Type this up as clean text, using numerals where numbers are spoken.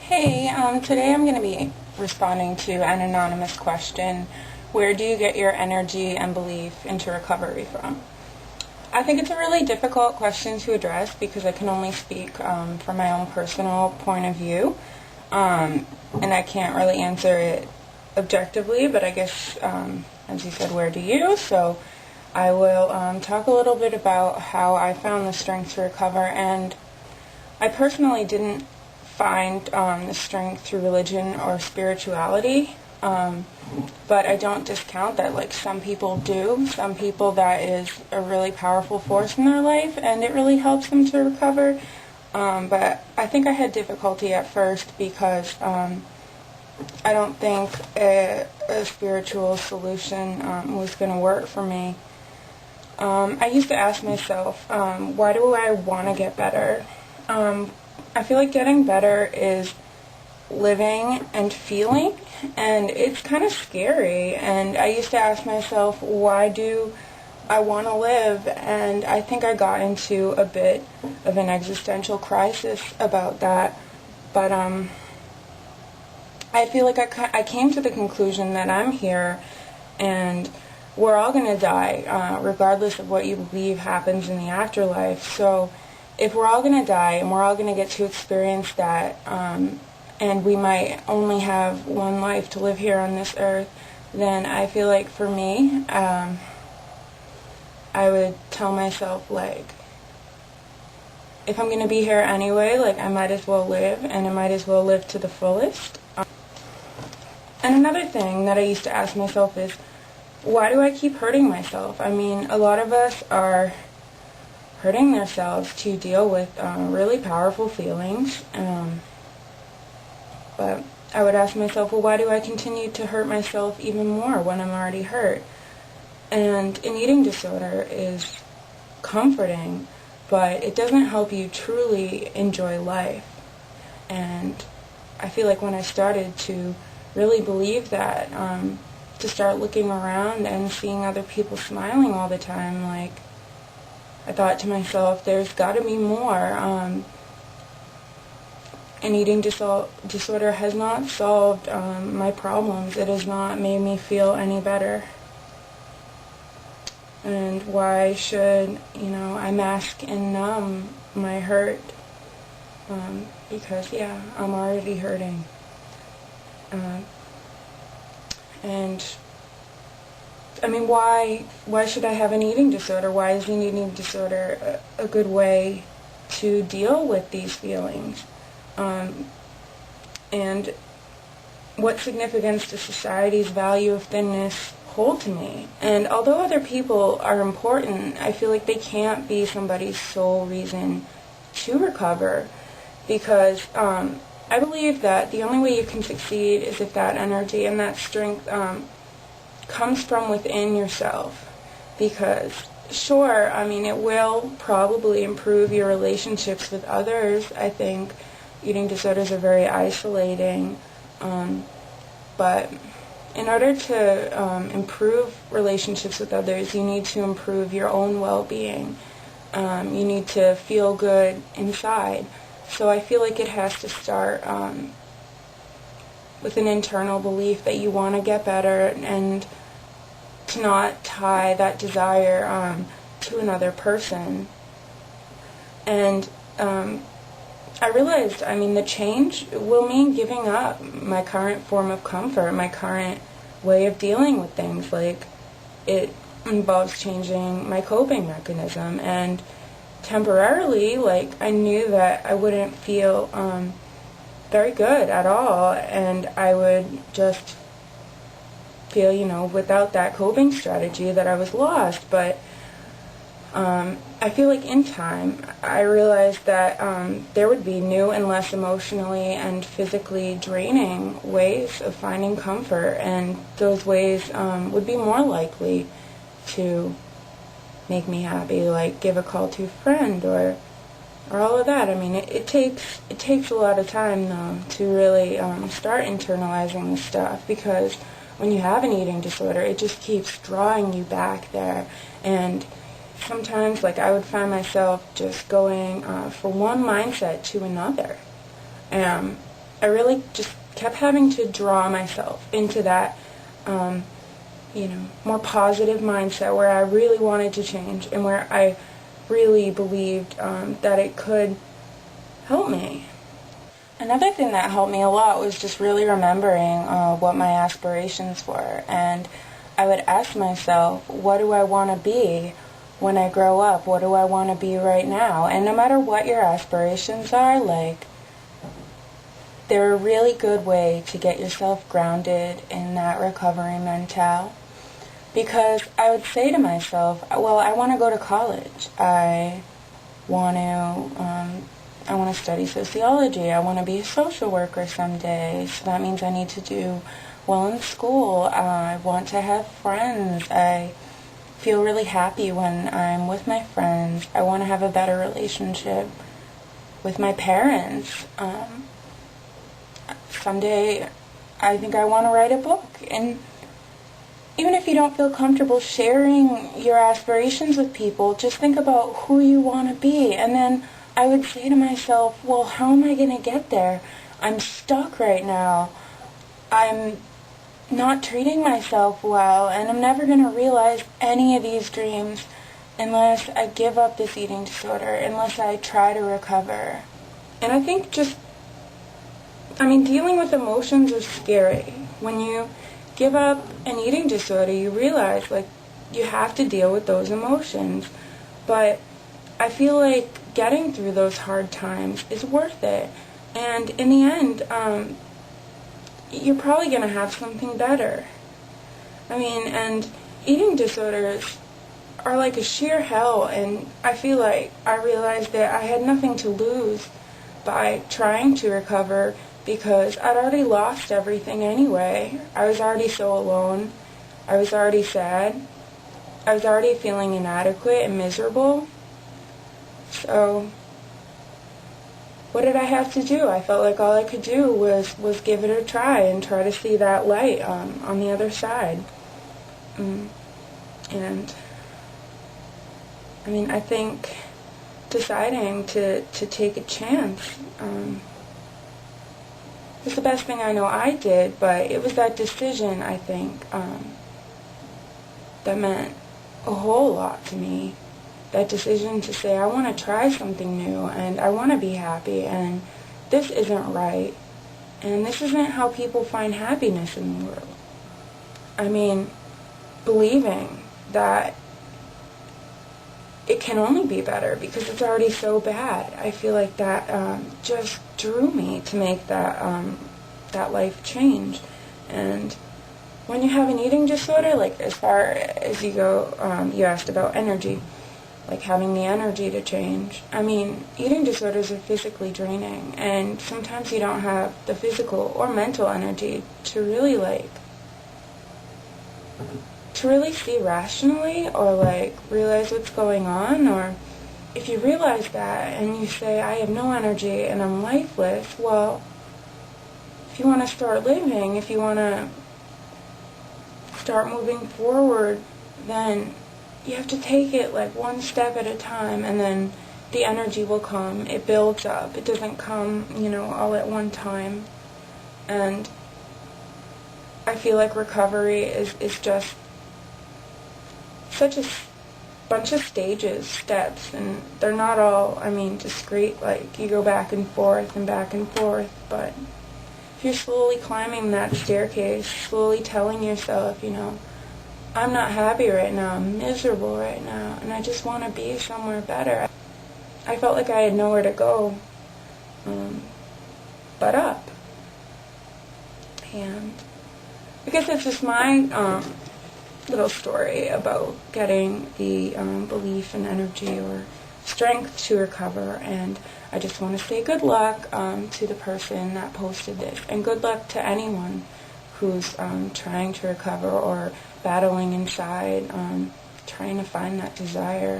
Hey, today I'm going to be responding to an anonymous question. Where do you get your energy and belief into recovery from? I think it's a really difficult question to address because I can only speak from my own personal point of view, and I can't really answer it objectively, but I guess, as you said, where do you? So I will talk a little bit about how I found the strength to recover, and I personally didn't find the strength through religion or spirituality, but I don't discount that. Like, some people do. Some people, that is a really powerful force in their life, and it really helps them to recover. But I think I had difficulty at first because I don't think a spiritual solution was going to work for me. I used to ask myself, why do I want to get better? I feel like getting better is living and feeling, and it's kind of scary. And I used to ask myself, why do I want to live? And I think I got into a bit of an existential crisis about that. But I feel like I came to the conclusion that I'm here, and we're all going to die, regardless of what you believe happens in the afterlife. So if we're all going to die and we're all going to get to experience that, and we might only have one life to live here on this earth, then I feel like for me, I would tell myself, like, if I'm going to be here anyway, like, I might as well live, and I might as well live to the fullest. And another thing that I used to ask myself is, why do I keep hurting myself? I mean, a lot of us are hurting themselves to deal with really powerful feelings. But I would ask myself, well, why do I continue to hurt myself even more when I'm already hurt? And an eating disorder is comforting, but it doesn't help you truly enjoy life. And I feel like when I started to really believe that, to start looking around and seeing other people smiling all the time, like, I thought to myself, there's got to be more. An eating disorder has not solved my problems. It has not made me feel any better. And why should, I mask and numb my hurt? Because, yeah, I'm already hurting. And I mean, why should I have an eating disorder? Why is an eating disorder a good way to deal with these feelings? And what significance does society's value of thinness hold to me? And although other people are important, I feel like they can't be somebody's sole reason to recover, because I believe that the only way you can succeed is if that energy and that strength comes from within yourself. Because, sure, I mean, it will probably improve your relationships with others. I think eating disorders are very isolating, but in order to improve relationships with others, you need to improve your own well-being. You need to feel good inside. So I feel like it has to start with an internal belief that you want to get better, and to not tie that desire to another person. And I realized, I mean, the change will mean giving up my current form of comfort, my current way of dealing with things. Like, it involves changing my coping mechanism, and temporarily, like, I knew that I wouldn't feel very good at all, and I would just feel, without that coping strategy, that I was lost. But I feel like in time, I realized that there would be new and less emotionally and physically draining ways of finding comfort, and those ways would be more likely to make me happy, like give a call to a friend or all of that. I mean, it takes a lot of time, though, to really start internalizing this stuff, because when you have an eating disorder, it just keeps drawing you back there. And sometimes, like, I would find myself just going from one mindset to another. I really just kept having to draw myself into that, more positive mindset where I really wanted to change and where I really believed that it could help me. Another thing that helped me a lot was just really remembering what my aspirations were. And I would ask myself, what do I want to be when I grow up? What do I want to be right now? And no matter what your aspirations are, they're a really good way to get yourself grounded in that recovery mentale. Because I would say to myself, well, I want to go to college. I want to study sociology. I want to be a social worker someday. So that means I need to do well in school. I want to have friends. I feel really happy when I'm with my friends. I want to have a better relationship with my parents. Someday I think I want to write a book. And even if you don't feel comfortable sharing your aspirations with people, just think about who you want to be. And then I would say to myself, well, how am I going to get there? I'm stuck right now. I'm not treating myself well, and I'm never going to realize any of these dreams unless I give up this eating disorder, unless I try to recover. And I think dealing with emotions is scary. When you give up an eating disorder, you realize, you have to deal with those emotions. But I feel like getting through those hard times is worth it. And in the end, you're probably going to have something better. And eating disorders are like a sheer hell, and I feel like I realized that I had nothing to lose by trying to recover because I'd already lost everything anyway. I was already so alone. I was already sad. I was already feeling inadequate and miserable. So what did I have to do? I felt like all I could do was give it a try and try to see that light on the other side. And I think deciding to take a chance was the best thing I know I did, but it was that decision, I think, that meant a whole lot to me. That decision to say, I want to try something new, and I want to be happy, and this isn't right, and this isn't how people find happiness in the world. Believing that it can only be better because it's already so bad. I feel like that just drew me to make that life change. And when you have an eating disorder, as far as you go, you asked about energy, having the energy to change. Eating disorders are physically draining, and sometimes you don't have the physical or mental energy to really see rationally or realize what's going on. Or if you realize that and you say, I have no energy and I'm lifeless, well, if you want to start living, if you want to start moving forward, then you have to take it one step at a time, and then the energy will come. It builds up. It doesn't come, all at one time. And I feel like recovery is just such a bunch of stages, steps, and they're not all, discrete, you go back and forth, but if you're slowly climbing that staircase, slowly telling yourself, I'm not happy right now, I'm miserable right now, and I just want to be somewhere better. I felt like I had nowhere to go but up. And I guess that's just my little story about getting the belief and energy or strength to recover. And I just want to say good luck to the person that posted this, and good luck to anyone who's trying to recover or battling inside, trying to find that desire.